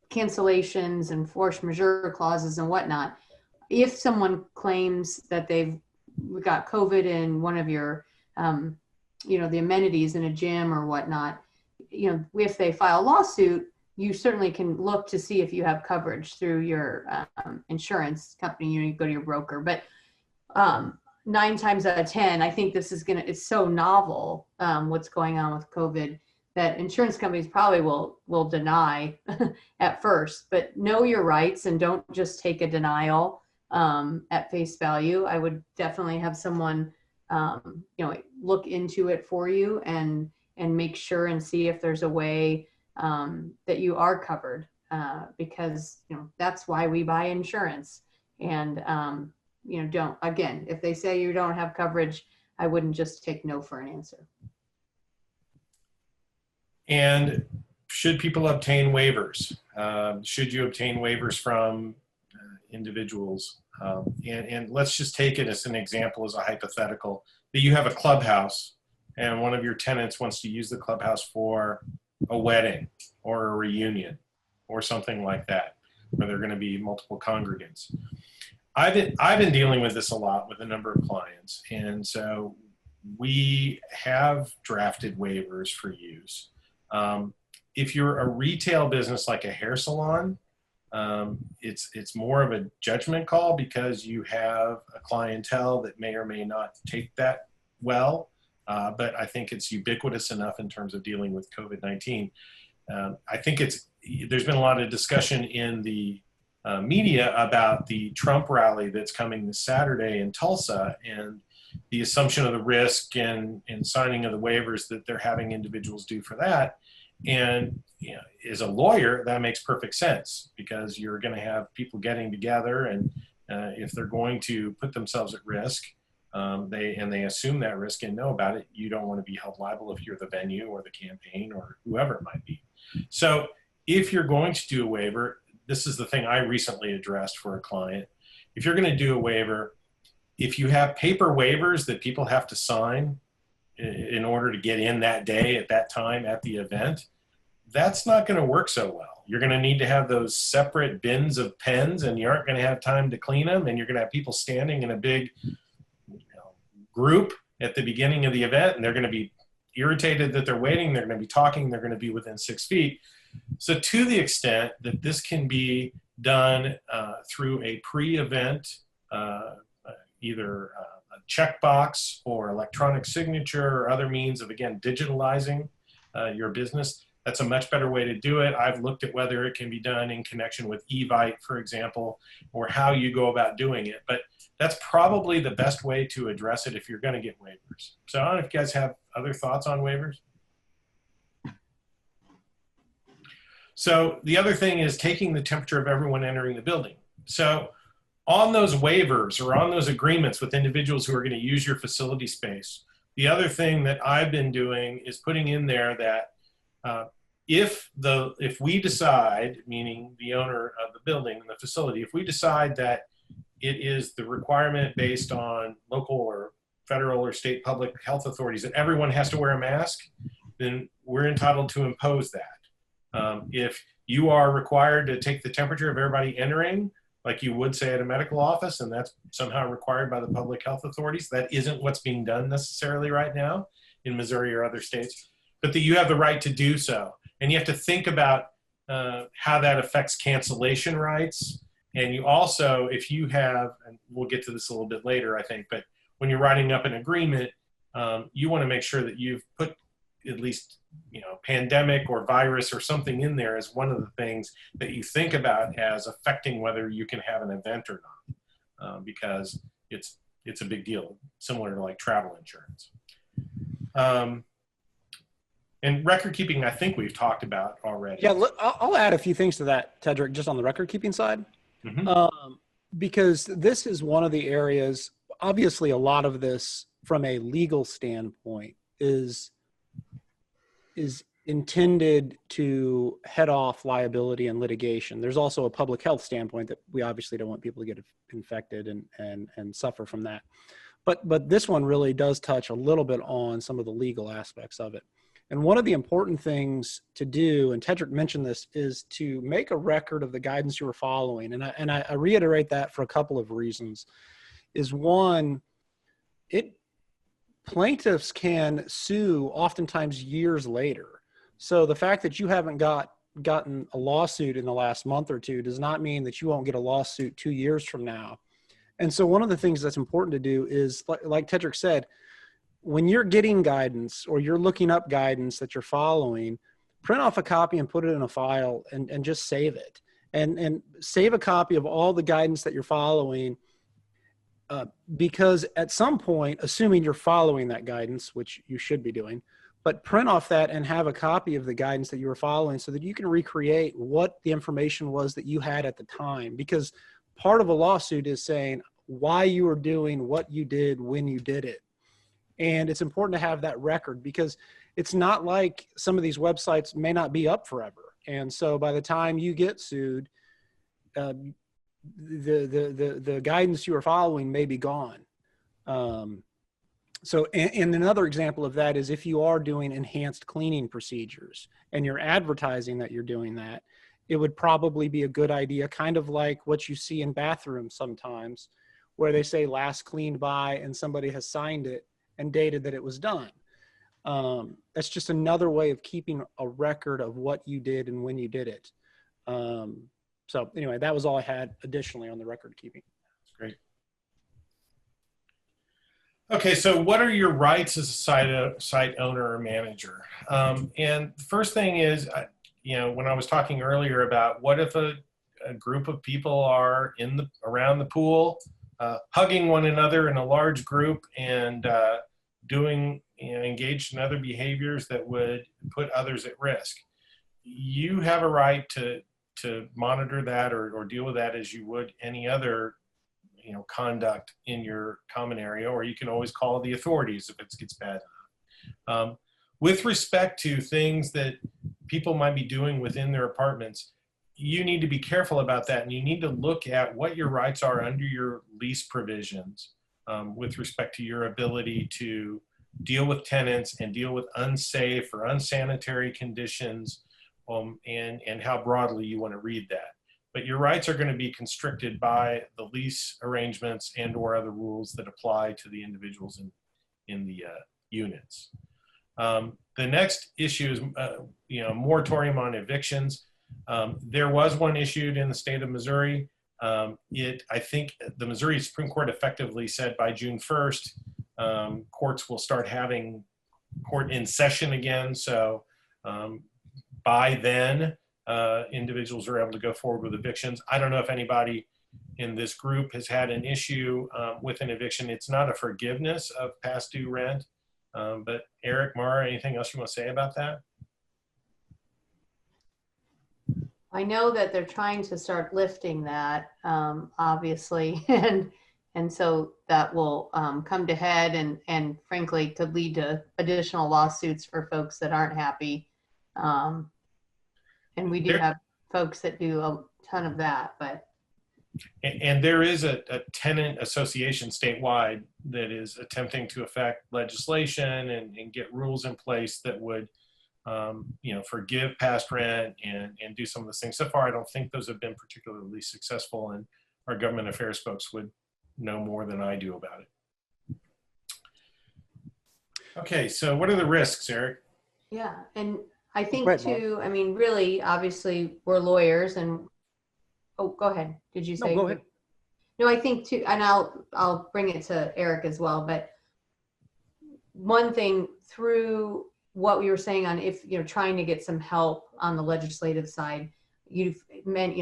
cancellations and force majeure clauses and whatnot. If someone claims that they've got COVID in one of your, the amenities in a gym or whatnot, if they file a lawsuit, you certainly can look to see if you have coverage through your insurance company. You go to your broker, but 9 times out of 10, I think this is it's so novel, what's going on with COVID, that insurance companies probably will deny at first, but know your rights and don't just take a denial at face value. I would definitely have someone, look into it for you and make sure and see if there's a way that you are covered, because, that's why we buy insurance. And, if they say you don't have coverage, I wouldn't just take no for an answer. And should people obtain waivers? Should you obtain waivers from individuals? And let's just take it as an example, as a hypothetical, that you have a clubhouse and one of your tenants wants to use the clubhouse for a wedding or a reunion or something like that, where there are going to be multiple congregants. I've been dealing with this a lot with a number of clients, and so we have drafted waivers for use. If you're a retail business like a hair salon, it's more of a judgment call, because you have a clientele that may or may not take that well. But I think it's ubiquitous enough in terms of dealing with COVID-19. I think there's been a lot of discussion in the media about the Trump rally that's coming this Saturday in Tulsa, and the assumption of the risk and signing of the waivers that they're having individuals do for that. And as a lawyer, that makes perfect sense, because you're going to have people getting together, and if they're going to put themselves at risk, they assume that risk and know about it, you don't want to be held liable if you're the venue or the campaign or whoever it might be. So if you're going to do a waiver, this is the thing I recently addressed for a client. If you're going to do a waiver, if you have paper waivers that people have to sign in order to get in that day, at that time, at the event, that's not going to work so well. You're going to need to have those separate bins of pens, and you aren't going to have time to clean them, and you're going to have people standing in a big group at the beginning of the event, and they're going to be irritated that they're waiting, they're going to be talking, they're going to be within 6 feet. So to the extent that this can be done through a pre-event, either a checkbox or electronic signature or other means of, again, digitalizing your business, that's a much better way to do it. I've looked at whether it can be done in connection with Evite, for example, or how you go about doing it. But that's probably the best way to address it if you're going to get waivers. So I don't know if you guys have other thoughts on waivers. So the other thing is taking the temperature of everyone entering the building. So on those waivers or on those agreements with individuals who are going to use your facility space, the other thing that I've been doing is putting in there that if we decide, meaning the owner of the building and the facility, if we decide that it is the requirement based on local or federal or state public health authorities that everyone has to wear a mask, then we're entitled to impose that. If you are required to take the temperature of everybody entering, like you would say at a medical office, and that's somehow required by the public health authorities, that isn't what's being done necessarily right now in Missouri or other states, but that you have the right to do so. And you have to think about how that affects cancellation rights. And you also, if you have, and we'll get to this a little bit later, I think, but when you're writing up an agreement, you want to make sure that you've put at least, pandemic or virus or something in there as one of the things that you think about as affecting whether you can have an event or not, because it's a big deal, similar to like travel insurance. And record keeping, I think we've talked about already. Yeah, I'll add a few things to that, Tedrick, just on the record keeping side. Because this is one of the areas, obviously a lot of this from a legal standpoint is intended to head off liability and litigation. There's also a public health standpoint that we obviously don't want people to get infected and suffer from that. But this one really does touch a little bit on some of the legal aspects of it. And one of the important things to do, and Tedrick mentioned this, is to make a record of the guidance you were following. And I reiterate that for a couple of reasons. Is one, plaintiffs can sue oftentimes years later. So the fact that you haven't gotten a lawsuit in the last month or two does not mean that you won't get a lawsuit 2 years from now. And so one of the things that's important to do is, like Tedrick said, when you're getting guidance or you're looking up guidance that you're following, print off a copy and put it in a file and just save it. And save a copy of all the guidance that you're following, because at some point, assuming you're following that guidance, which you should be doing, but print off that and have a copy of the guidance that you were following so that you can recreate what the information was that you had at the time. Because part of a lawsuit is saying why you were doing what you did when you did it. And it's important to have that record, because it's not like some of these websites may not be up forever. And so by the time you get sued, the guidance you were following may be gone. So, and another example of that is if you are doing enhanced cleaning procedures and you're advertising that you're doing that, it would probably be a good idea, kind of like what you see in bathrooms sometimes, where they say last cleaned by and somebody has signed it and dated that it was done. That's just another way of keeping a record of what you did and when you did it. So anyway, that was all I had additionally on the record keeping. That's great. Okay, so what are your rights as a site owner or manager? And the first thing is, when I was talking earlier about what if a group of people are around the pool, hugging one another in a large group and engaged in other behaviors that would put others at risk. You have a right to monitor that or deal with that as you would any other conduct in your common area, or you can always call the authorities if it gets bad enough. With respect to things that people might be doing within their apartments, you need to be careful about that, and you need to look at what your rights are under your lease provisions with respect to your ability to deal with tenants and deal with unsafe or unsanitary conditions, and how broadly you want to read that. But your rights are going to be constricted by the lease arrangements and or other rules that apply to the individuals in the units. The next issue is moratorium on evictions. There was one issued in the state of Missouri. I think the Missouri Supreme Court effectively said by June 1st, courts will start having court in session again. So by then, individuals are able to go forward with evictions. I don't know if anybody in this group has had an issue with an eviction. It's not a forgiveness of past due rent. But Eric, Mara, anything else you want to say about that? I know that they're trying to start lifting that, obviously, and so that will come to head and frankly could lead to additional lawsuits for folks that aren't happy. And we do have folks that do a ton of that, but. And there is a tenant association statewide that is attempting to affect legislation and get rules in place that would, forgive past rent and do some of those things. So far, I don't think those have been particularly successful, and our government affairs folks would know more than I do about it. Okay, so what are the risks, Eric? Yeah, and I think too, I mean, really, obviously, we're lawyers and, oh, go ahead. Did you say? No, go ahead. No, I think too, and I'll bring it to Eric as well, but one thing through what we were saying on if you're trying to get some help on the legislative side, you've meant,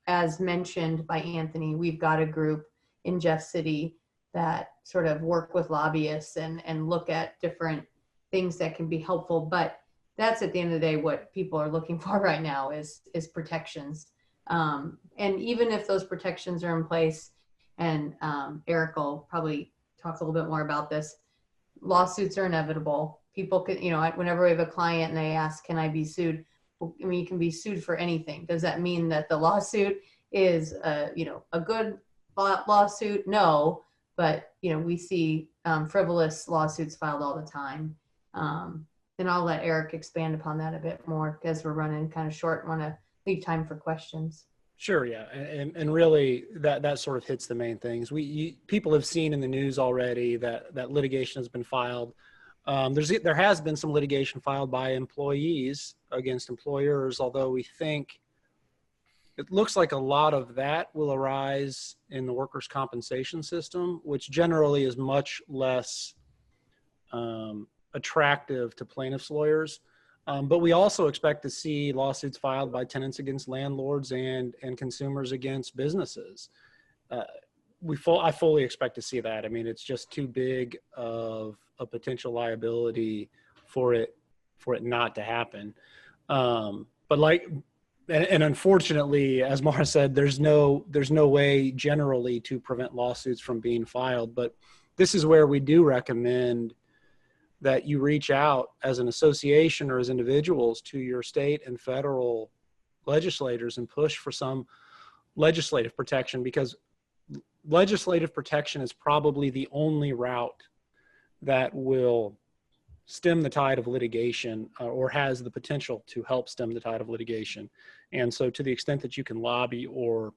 as mentioned by Anthony, we've got a group in Jeff City that sort of work with lobbyists and look at different things that can be helpful. But that's at the end of the day what people are looking for right now is protections. And even if those protections are in place, and Eric will probably talk a little bit more about this, lawsuits are inevitable. People can, whenever we have a client and they ask, can I be sued? Well, I mean, you can be sued for anything. Does that mean that the lawsuit is, a good lawsuit? No, but, we see frivolous lawsuits filed all the time. And I'll let Eric expand upon that a bit more because we're running kind of short and want to leave time for questions. Sure, yeah, and really that sort of hits the main things. People have seen in the news already that litigation has been filed. There has been some litigation filed by employees against employers, although we think it looks like a lot of that will arise in the workers' compensation system, which generally is much less attractive to plaintiffs' lawyers. But we also expect to see lawsuits filed by tenants against landlords and consumers against businesses. I fully expect to see that. I mean, it's just too big of a potential liability for it not to happen. But unfortunately, as Mara said, there's no way generally to prevent lawsuits from being filed. But this is where we do recommend that you reach out as an association or as individuals to your state and federal legislators and push for some legislative protection, because legislative protection is probably the only route that will stem the tide of litigation, or has the potential to help stem the tide of litigation. And so to the extent that you can lobby or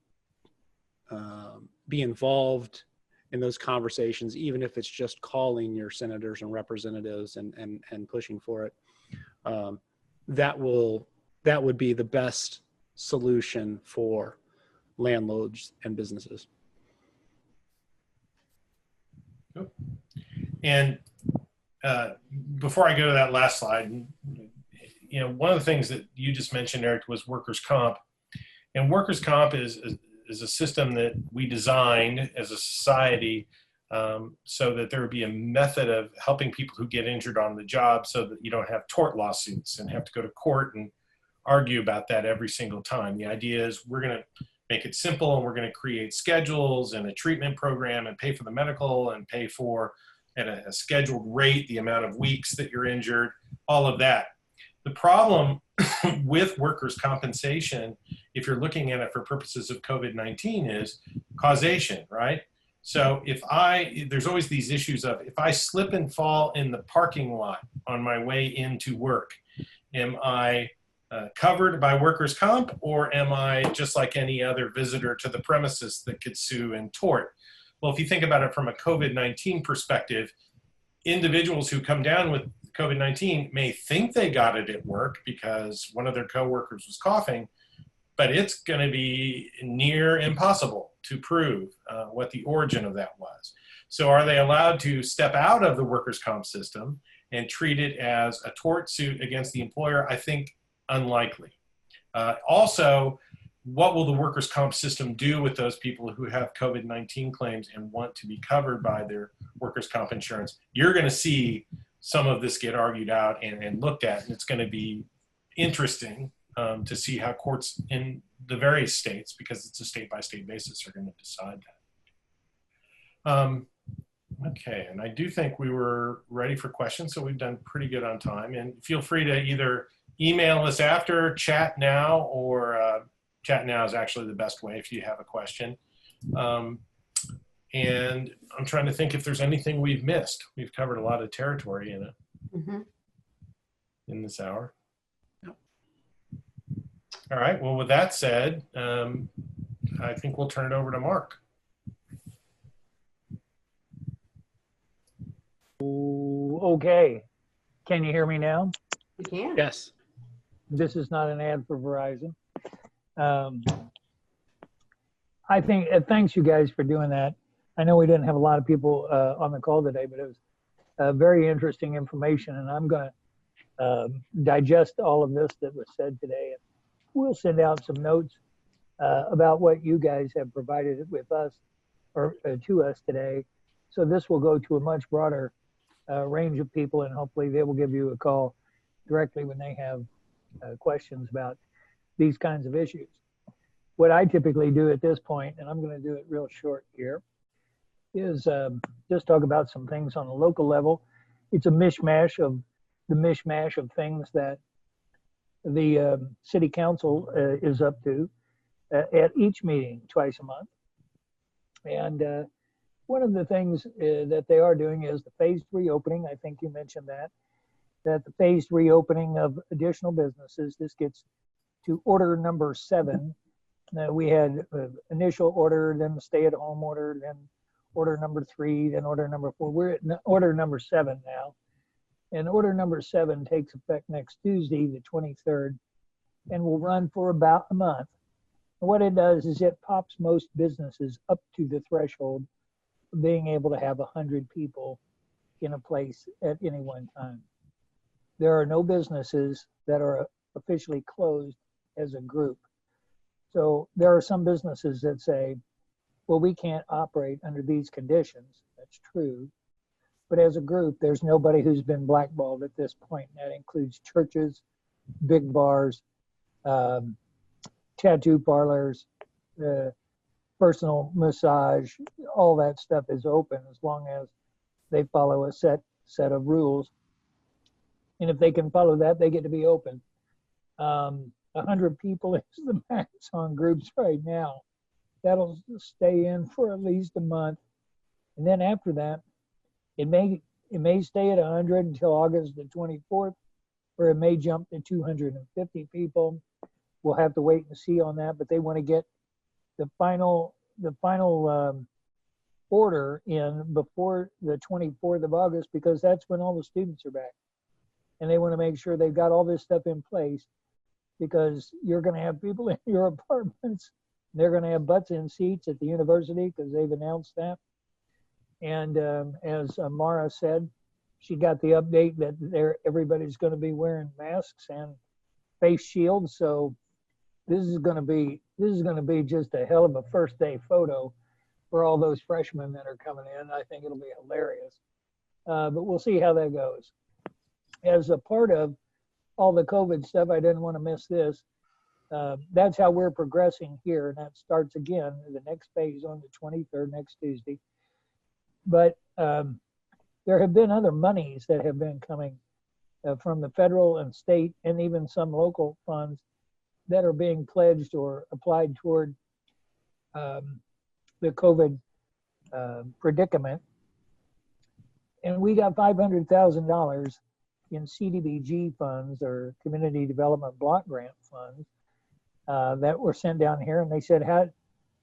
be involved in those conversations, even if it's just calling your senators and representatives and pushing for it, that would be the best solution for landlords and businesses. And before I go to that last slide, one of the things that you just mentioned, Eric, was workers' comp. And workers' comp is a system that we designed as a society so that there would be a method of helping people who get injured on the job, so that you don't have tort lawsuits and have to go to court and argue about that every single time. The idea is we're going to make it simple, and we're going to create schedules and a treatment program and pay for the medical and pay for at a scheduled rate the amount of weeks that you're injured, all of that. The problem with workers' compensation, if you're looking at it for purposes of COVID-19, is causation, right? So there's always these issues of, if I slip and fall in the parking lot on my way into work, am I covered by workers' comp, or am I just like any other visitor to the premises that could sue and tort? Well, if you think about it from a COVID-19 perspective, individuals who come down with COVID-19 may think they got it at work because one of their coworkers was coughing, but it's going to be near impossible to prove what the origin of that was. So are they allowed to step out of the workers' comp system and treat it as a tort suit against the employer? I think unlikely. Also, what will the workers' comp system do with those people who have COVID-19 claims and want to be covered by their workers' comp insurance? You're going to see some of this get argued out and looked at, and it's going to be interesting to see how courts in the various states, because it's a state-by-state basis, are going to decide that. Okay, and I do think we were ready for questions, so we've done pretty good on time. And feel free to either email us after, chat now, or chat now is actually the best way if you have a question. And I'm trying to think if there's anything we've missed. We've covered a lot of territory in it in this hour. Yep. All right, well, with that said, I think we'll turn it over to Mark. Okay, can you hear me now? You can. Yes. This is not an ad for Verizon. I think, thanks you guys for doing that. I know we didn't have a lot of people on the call today, but it was very interesting information, and I'm going to digest all of this that was said today. And we'll send out some notes about what you guys have provided with us, or to us today. So this will go to a much broader range of people, and hopefully they will give you a call. directly when they have questions about these kinds of issues. What I typically do at this point, and I'm going to do it real short here, is just talk about some things on the local level. It's a mishmash of things that the city council is up to at each meeting twice a month. And one of the things that they are doing is the phased reopening. I think you mentioned that the phased reopening of additional businesses. This gets to order number 7. We had initial order, then the stay-at-home order, then order number 3, then order number 4. We're at order number 7 now. And order number 7 takes effect next Tuesday, the 23rd, and will run for about a month. And what it does is it pops most businesses up to the threshold of being able to have 100 people in a place at any one time. There are no businesses that are officially closed as a group. So there are some businesses that say, well, we can't operate under these conditions. That's true. But as a group, there's nobody who's been blackballed at this point. That includes churches, big bars, tattoo parlors, personal massage, all that stuff is open as long as they follow a set of rules. And if they can follow that, they get to be open. 100 people is the max on groups right now. That'll stay in for at least a month. And then after that, it may stay at 100 until August the 24th, or it may jump to 250 people. We'll have to wait and see on that, but they want to get the final order in before the 24th of August, because that's when all the students are back. And they want to make sure they've got all this stuff in place, because you're going to have people in your apartments. They're going to have butts in seats at the university because they've announced that. And as Mara said, she got the update that everybody's going to be wearing masks and face shields. So this is going to be just a hell of a first day photo for all those freshmen that are coming in. I think it'll be hilarious. But we'll see how that goes. As a part of all the COVID stuff, I didn't want to miss this. That's how we're progressing here, and that starts again the next phase on the 23rd, next Tuesday. But there have been other monies that have been coming from the federal and state and even some local funds that are being pledged or applied toward the COVID predicament. And we got $500,000 in CDBG funds, or Community Development Block Grant funds, that were sent down here. And they said, how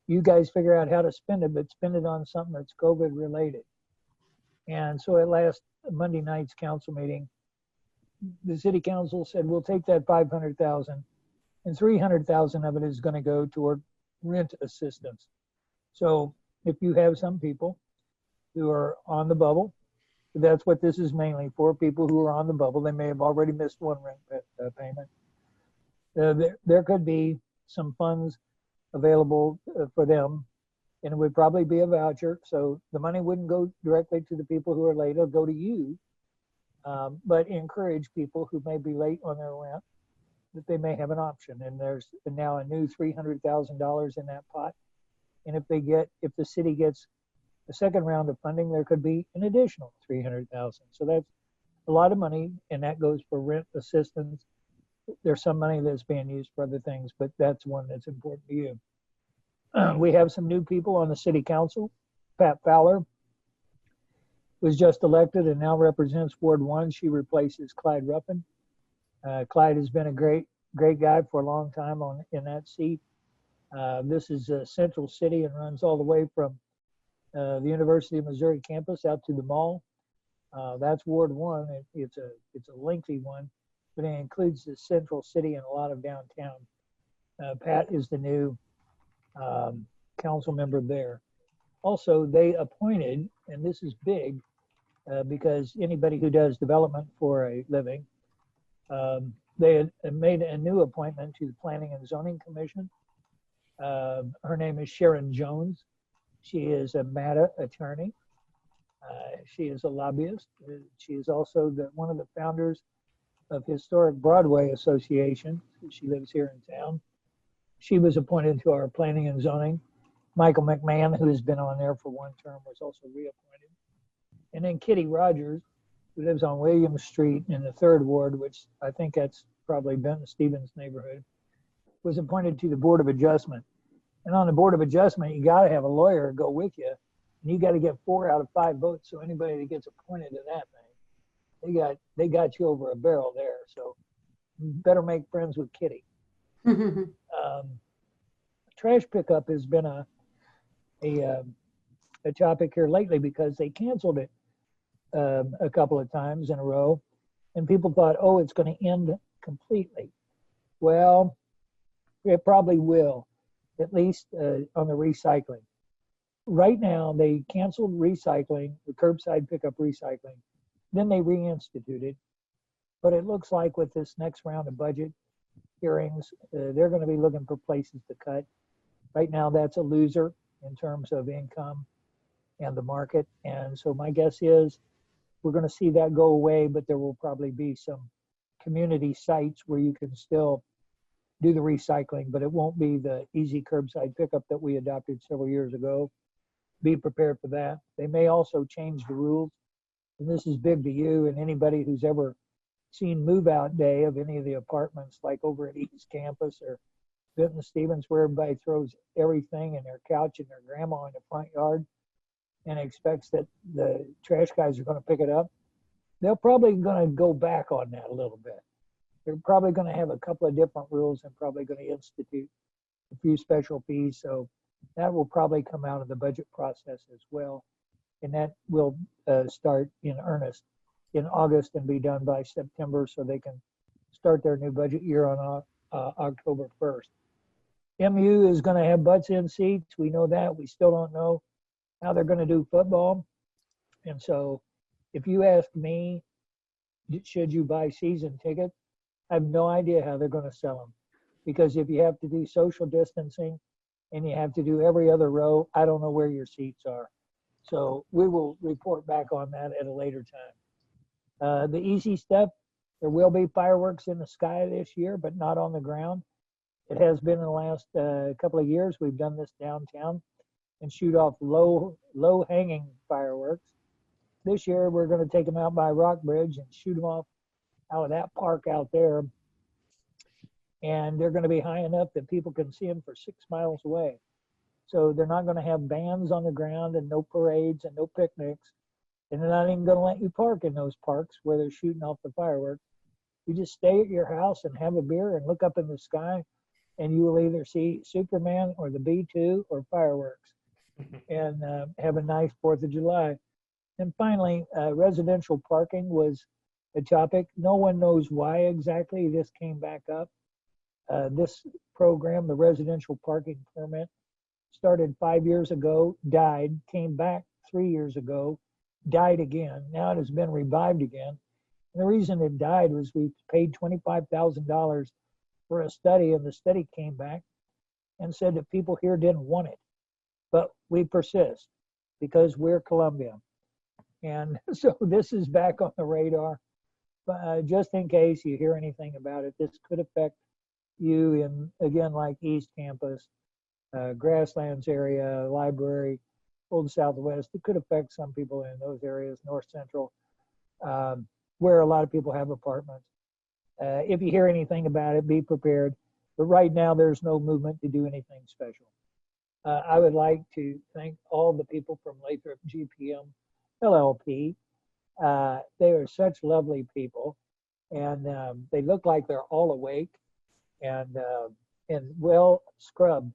you guys figure out how to spend it, but spend it on something that's COVID related. And so at last Monday night's council meeting, the city council said, we'll take that 500,000 and 300,000 of it is going to go toward rent assistance. So if you have some people who are on the bubble, that's what this is mainly for, people who are on the bubble. They may have already missed one rent payment. There could be some funds available for them, and it would probably be a voucher. So the money wouldn't go directly to the people who are late. It'll go to you, but encourage people who may be late on their rent that they may have an option. And there's now a new $300,000 in that pot. And if the city gets a second round of funding, there could be an additional 300,000. So that's a lot of money, and that goes for rent assistance. There's some money that's being used for other things, but that's one that's important to you. We have some new people on the city council. Pat Fowler was just elected and now represents Ward 1. She replaces Clyde Ruffin. Clyde has been a great guy for a long time in that seat. This is a central city and runs all the way from the University of Missouri campus out to the mall. That's Ward 1. It's a lengthy one, but it includes the central city and a lot of downtown. Pat is the new council member there. Also, they appointed, and this is big because anybody who does development for a living, they had made a new appointment to the Planning and Zoning Commission. Her name is Sharon Jones. She is a MATA attorney. She is a lobbyist. She is also one of the founders of Historic Broadway Association. She lives here in town. She was appointed to our Planning and Zoning. Michael McMahon, who has been on there for one term, was also reappointed. And then Kitty Rogers, who lives on William Street in the 3rd Ward, which I think that's probably Benton Stevens neighborhood, was appointed to the Board of Adjustment. And on the Board of Adjustment, you got to have a lawyer go with you, and you got to get 4 out of 5 votes. So anybody that gets appointed to that thing, they got you over a barrel there. So you better make friends with Kitty. Trash pickup has been a topic here lately because they canceled it a couple of times in a row, and people thought, oh, it's going to end completely. Well, it probably will, at least on the recycling. Right now, they canceled recycling, the curbside pickup recycling. Then they reinstituted. But it looks like with this next round of budget hearings, they're going to be looking for places to cut. Right now, that's a loser in terms of income and the market. And so my guess is we're going to see that go away, but there will probably be some community sites where you can still do the recycling, but it won't be the easy curbside pickup that we adopted several years ago. Be prepared for that. They may also change the rules. And this is big to you and anybody who's ever seen move out day of any of the apartments, like over at East Campus or Benton Stevens, where everybody throws everything and their couch and their grandma in the front yard and expects that the trash guys are going to pick it up. They're probably going to go back on that a little bit. They're probably going to have a couple of different rules and probably going to institute a few special fees. So that will probably come out of the budget process as well. And that will start in earnest in August and be done by September so they can start their new budget year on October 1st. MU is going to have butts in seats. We know that. We still don't know how they're going to do football. And so if you ask me, should you buy season tickets? I have no idea how they're going to sell them. Because if you have to do social distancing and you have to do every other row, I don't know where your seats are. So we will report back on that at a later time. The easy stuff, there will be fireworks in the sky this year, but not on the ground. It has been in the last couple of years. We've done this downtown and shoot off low hanging fireworks. This year, we're going to take them out by Rockbridge and shoot them off out of that park out there. And they're going to be high enough that people can see them for 6 miles away. So they're not going to have bands on the ground and no parades and no picnics. And they're not even going to let you park in those parks where they're shooting off the fireworks. You just stay at your house and have a beer and look up in the sky, and you will either see Superman or the B-2 or fireworks and have a nice 4th of July. And finally, residential parking was a topic. No one knows why exactly this came back up. This program, the residential parking permit, started 5 years ago, died, came back 3 years ago, died again. Now it has been revived again. And the reason it died was we paid $25,000 for a study, and the study came back and said that people here didn't want it. But we persist because we're Columbia. And so this is back on the radar. But just in case you hear anything about it, this could affect you in, again, like East Campus, Grasslands area, Library, Old Southwest. It could affect some people in those areas, North Central, where a lot of people have apartments. If you hear anything about it, be prepared. But right now, there's no movement to do anything special. I would like to thank all the people from Lathrop GPM LLP. They are such lovely people, and they look like they're all awake and well scrubbed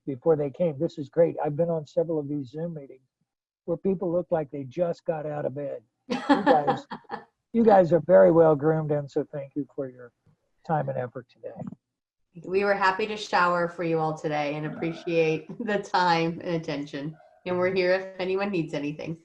before they came. This is great. I've been on several of these Zoom meetings where people look like they just got out of bed. You guys are very well groomed, and so thank you for your time and effort today. We were happy to shower for you all today and appreciate the time and attention. And we're here if anyone needs anything.